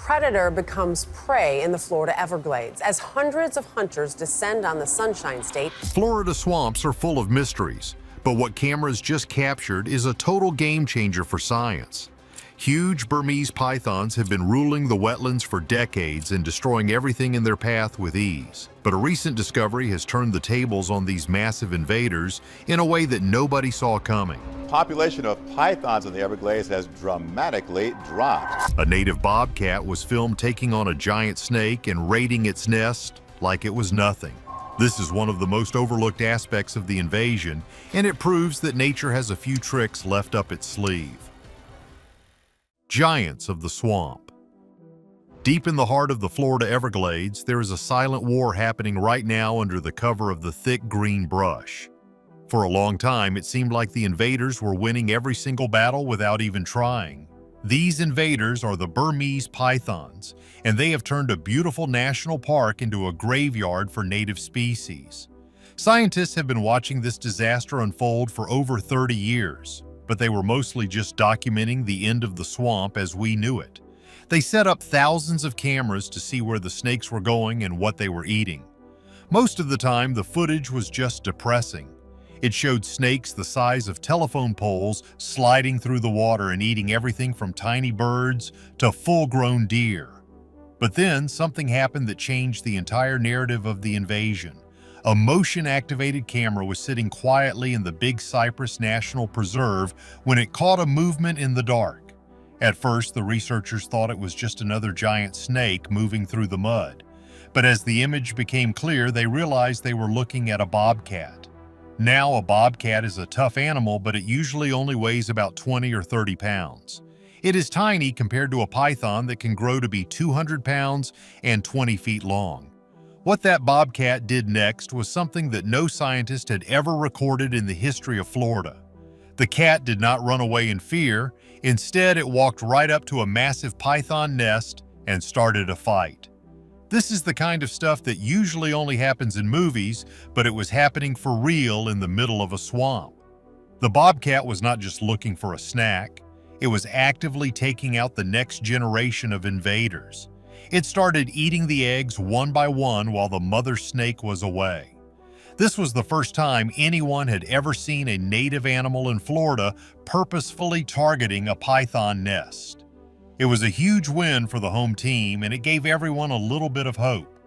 predator becomes prey in the Florida Everglades as hundreds of hunters descend on the Sunshine State. Florida swamps are full of mysteries, but what cameras just captured is a total game changer for science. Huge Burmese pythons have been ruling the wetlands for decades and destroying everything in their path with ease. But a recent discovery has turned the tables on these massive invaders in a way that nobody saw coming. Population of pythons in the Everglades has dramatically dropped. A native bobcat was filmed taking on a giant snake and raiding its nest like it was nothing. This is one of the most overlooked aspects of the invasion, and it proves that nature has a few tricks left up its sleeve. Giants of the swamp. Deep in the heart of the Florida Everglades, there is a silent war happening right now under the cover of the thick green brush. For a long time, it seemed like the invaders were winning every single battle without even trying. These invaders are the Burmese pythons, and they have turned a beautiful national park into a graveyard for native species. Scientists have been watching this disaster unfold for over 30 years, but they were mostly just documenting the end of the swamp as we knew it. They set up thousands of cameras to see where the snakes were going and what they were eating. Most of the time, the footage was just depressing. It showed snakes the size of telephone poles sliding through the water and eating everything from tiny birds to full-grown deer. But then something happened that changed the entire narrative of the invasion. A motion-activated camera was sitting quietly in the Big Cypress National Preserve when it caught a movement in the dark. At first, the researchers thought it was just another giant snake moving through the mud. But as the image became clear, they realized they were looking at a bobcat. Now, a bobcat is a tough animal, but it usually only weighs about 20 or 30 pounds. It is tiny compared to a python that can grow to be 200 pounds and 20 feet long. What that bobcat did next was something that no scientist had ever recorded in the history of Florida. The cat did not run away in fear. Instead, it walked right up to a massive python nest and started a fight. This is the kind of stuff that usually only happens in movies, but it was happening for real in the middle of a swamp. The bobcat was not just looking for a snack. It was actively taking out the next generation of invaders. It started eating the eggs one by one while the mother snake was away. This was the first time anyone had ever seen a native animal in Florida purposefully targeting a python nest. It was a huge win for the home team, and it gave everyone a little bit of hope.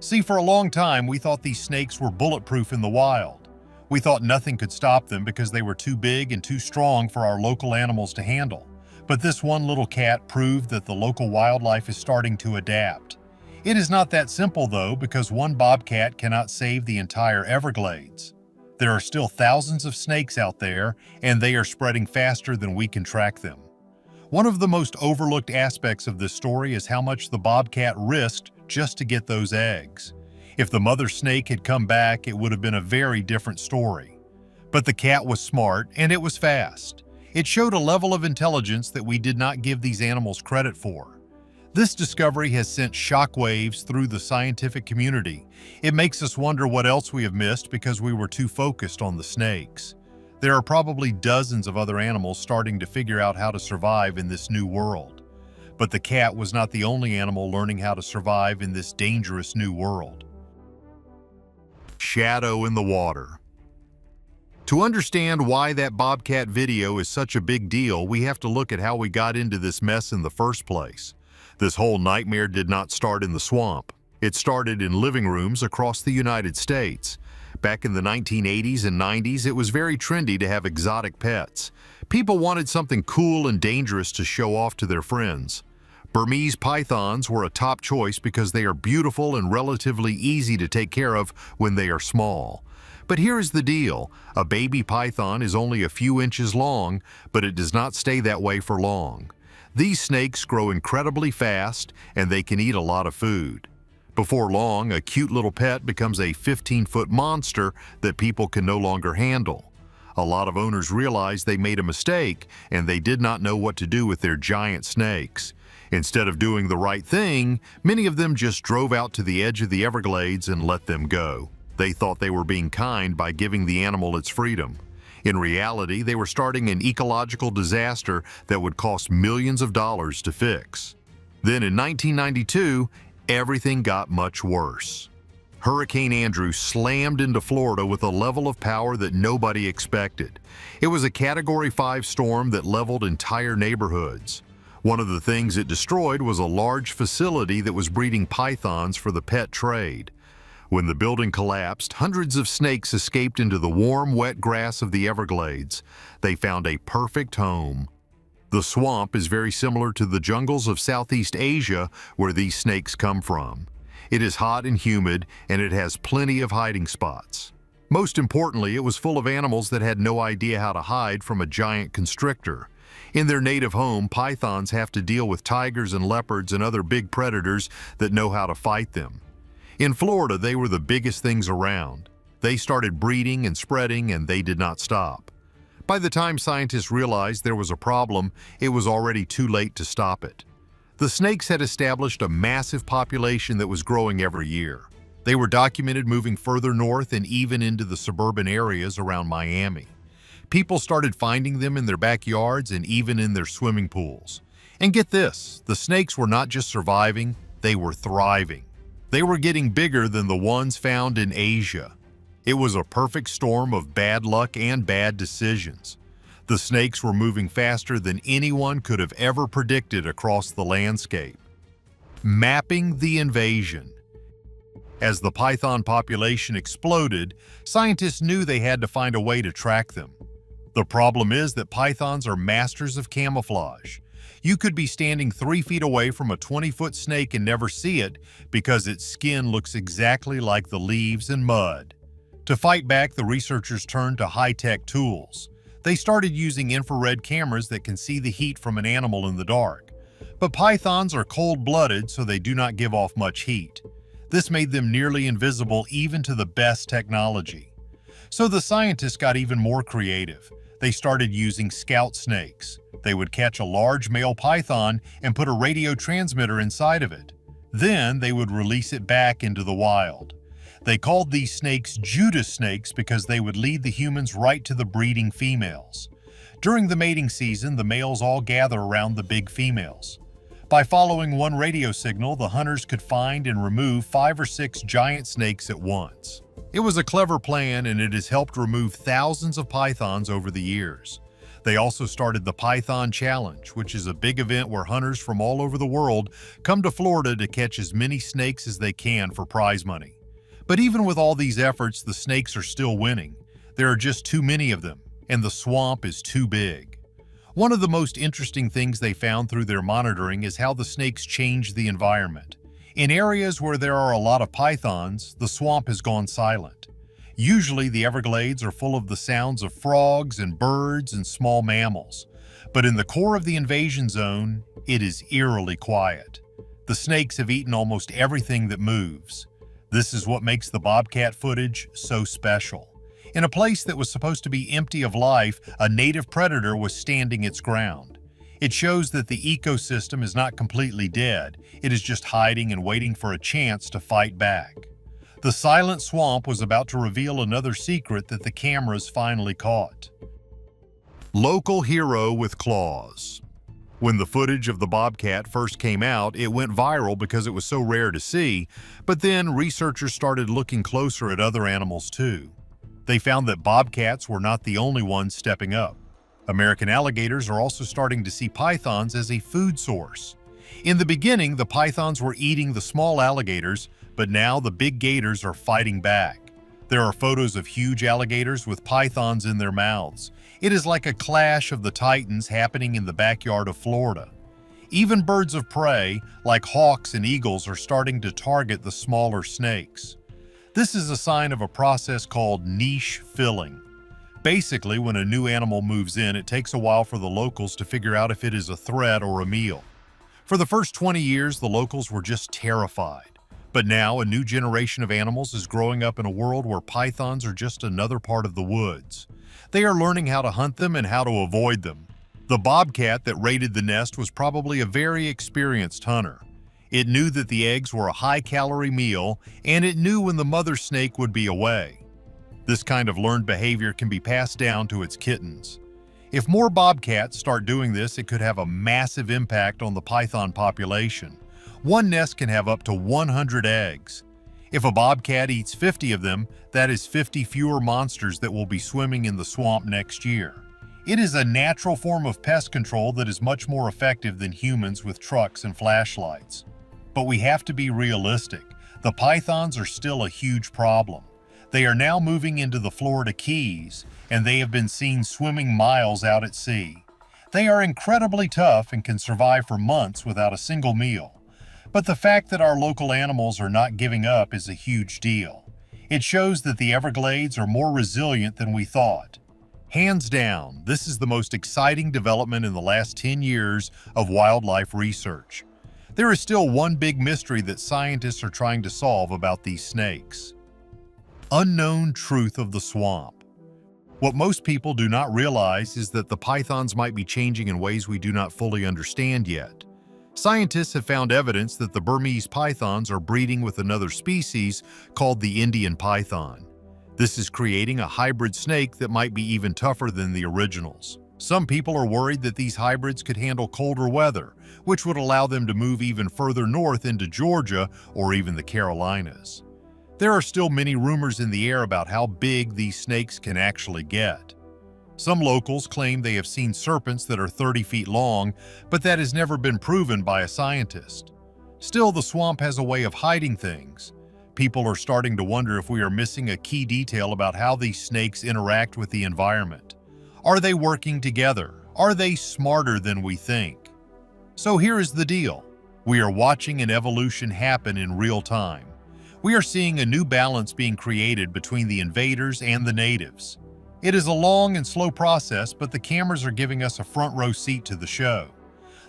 See, for a long time, we thought these snakes were bulletproof in the wild. We thought nothing could stop them because they were too big and too strong for our local animals to handle. But this one little cat proved that the local wildlife is starting to adapt. It is not that simple, though, because one bobcat cannot save the entire Everglades. There are still thousands of snakes out there, and they are spreading faster than we can track them. One of the most overlooked aspects of this story is how much the bobcat risked just to get those eggs. If the mother snake had come back, it would have been a very different story. But the cat was smart, and it was fast. It showed a level of intelligence that we did not give these animals credit for. This discovery has sent shockwaves through the scientific community. It makes us wonder what else we have missed because we were too focused on the snakes. There are probably dozens of other animals starting to figure out how to survive in this new world. But the cat was not the only animal learning how to survive in this dangerous new world. Shadow in the water. To understand why that bobcat video is such a big deal, we have to look at how we got into this mess in the first place. This whole nightmare did not start in the swamp. It started in living rooms across the United States. Back in the 1980s and 90s, it was very trendy to have exotic pets. People wanted something cool and dangerous to show off to their friends. Burmese pythons were a top choice because they are beautiful and relatively easy to take care of when they are small. But here is the deal. A baby python is only a few inches long, but it does not stay that way for long. These snakes grow incredibly fast, and they can eat a lot of food. Before long, a cute little pet becomes a 15-foot monster that people can no longer handle. A lot of owners realized they made a mistake, and they did not know what to do with their giant snakes. Instead of doing the right thing, many of them just drove out to the edge of the Everglades and let them go. They thought they were being kind by giving the animal its freedom. In reality, they were starting an ecological disaster that would cost millions of dollars to fix. Then in 1992, everything got much worse. Hurricane Andrew slammed into Florida with a level of power that nobody expected. It was a Category 5 storm that leveled entire neighborhoods. One of the things it destroyed was a large facility that was breeding pythons for the pet trade. When the building collapsed, hundreds of snakes escaped into the warm, wet grass of the Everglades. They found a perfect home. The swamp is very similar to the jungles of Southeast Asia where these snakes come from. It is hot and humid, and it has plenty of hiding spots. Most importantly, it was full of animals that had no idea how to hide from a giant constrictor. In their native home, pythons have to deal with tigers and leopards and other big predators that know how to fight them. In Florida, they were the biggest things around. They started breeding and spreading, and they did not stop. By the time scientists realized there was a problem, it was already too late to stop it. The snakes had established a massive population that was growing every year. They were documented moving further north and even into the suburban areas around Miami. People started finding them in their backyards and even in their swimming pools. And get this, the snakes were not just surviving, they were thriving. They were getting bigger than the ones found in Asia. It was a perfect storm of bad luck and bad decisions. The snakes were moving faster than anyone could have ever predicted across the landscape. Mapping the invasion. As the python population exploded, scientists knew they had to find a way to track them. The problem is that pythons are masters of camouflage. You could be standing 3 feet away from a 20-foot snake and never see it because its skin looks exactly like the leaves and mud. To fight back, the researchers turned to high-tech tools. They started using infrared cameras that can see the heat from an animal in the dark. But pythons are cold-blooded, so they do not give off much heat. This made them nearly invisible even to the best technology. So the scientists got even more creative. They started using scout snakes. They would catch a large male python and put a radio transmitter inside of it. Then they would release it back into the wild. They called these snakes Judas snakes because they would lead the humans right to the breeding females. During the mating season, the males all gather around the big females. By following one radio signal, the hunters could find and remove 5 or 6 giant snakes at once. It was a clever plan, and it has helped remove thousands of pythons over the years. They also started the Python Challenge, which is a big event where hunters from all over the world come to Florida to catch as many snakes as they can for prize money. But even with all these efforts, the snakes are still winning. There are just too many of them, and the swamp is too big. One of the most interesting things they found through their monitoring is how the snakes change the environment. In areas where there are a lot of pythons, the swamp has gone silent. Usually, the Everglades are full of the sounds of frogs and birds and small mammals. But in the core of the invasion zone, it is eerily quiet. The snakes have eaten almost everything that moves. This is what makes the bobcat footage so special. In a place that was supposed to be empty of life, a native predator was standing its ground. It shows that the ecosystem is not completely dead. It is just hiding and waiting for a chance to fight back. The silent swamp was about to reveal another secret that the cameras finally caught. Local hero with claws. When the footage of the bobcat first came out, it went viral because it was so rare to see, but then researchers started looking closer at other animals too. They found that bobcats were not the only ones stepping up. American alligators are also starting to see pythons as a food source. In the beginning, the pythons were eating the small alligators, but now the big gators are fighting back. There are photos of huge alligators with pythons in their mouths. It is like a clash of the titans happening in the backyard of Florida. Even birds of prey, like hawks and eagles, are starting to target the smaller snakes. This is a sign of a process called niche filling. Basically, when a new animal moves in, it takes a while for the locals to figure out if it is a threat or a meal. For the first 20 years, the locals were just terrified. But now, a new generation of animals is growing up in a world where pythons are just another part of the woods. They are learning how to hunt them and how to avoid them. The bobcat that raided the nest was probably a very experienced hunter. It knew that the eggs were a high-calorie meal, and it knew when the mother snake would be away. This kind of learned behavior can be passed down to its kittens. If more bobcats start doing this, it could have a massive impact on the python population. One nest can have up to 100 eggs. If a bobcat eats 50 of them, that is 50 fewer monsters that will be swimming in the swamp next year. It is a natural form of pest control that is much more effective than humans with trucks and flashlights. But we have to be realistic. The pythons are still a huge problem. They are now moving into the Florida Keys, and they have been seen swimming miles out at sea. They are incredibly tough and can survive for months without a single meal. But the fact that our local animals are not giving up is a huge deal. It shows that the Everglades are more resilient than we thought. Hands down, this is the most exciting development in the last 10 years of wildlife research. There is still one big mystery that scientists are trying to solve about these snakes. Unknown truth of the swamp. What most people do not realize is that the pythons might be changing in ways we do not fully understand yet. Scientists have found evidence that the Burmese pythons are breeding with another species called the Indian python. This is creating a hybrid snake that might be even tougher than the originals. Some people are worried that these hybrids could handle colder weather, which would allow them to move even further north into Georgia or even the Carolinas. There are still many rumors in the air about how big these snakes can actually get. Some locals claim they have seen serpents that are 30 feet long, but that has never been proven by a scientist. Still, the swamp has a way of hiding things. People are starting to wonder if we are missing a key detail about how these snakes interact with the environment. Are they working together? Are they smarter than we think? So here is the deal. We are watching an evolution happen in real time. We are seeing a new balance being created between the invaders and the natives. It is a long and slow process, but the cameras are giving us a front row seat to the show.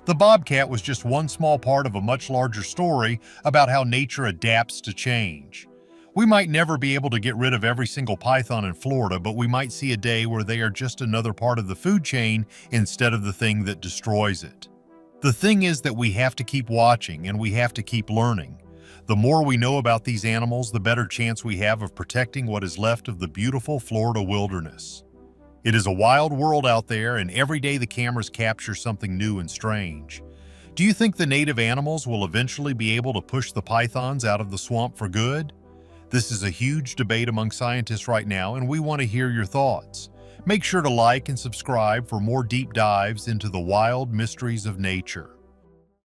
The bobcat was just one small part of a much larger story about how nature adapts to change. We might never be able to get rid of every single python in Florida, but we might see a day where they are just another part of the food chain instead of the thing that destroys it. The thing is that we have to keep watching and we have to keep learning. The more we know about these animals, the better chance we have of protecting what is left of the beautiful Florida wilderness. It is a wild world out there, and every day the cameras capture something new and strange. Do you think the native animals will eventually be able to push the pythons out of the swamp for good? This is a huge debate among scientists right now, and we want to hear your thoughts. Make sure to like and subscribe for more deep dives into the wild mysteries of nature.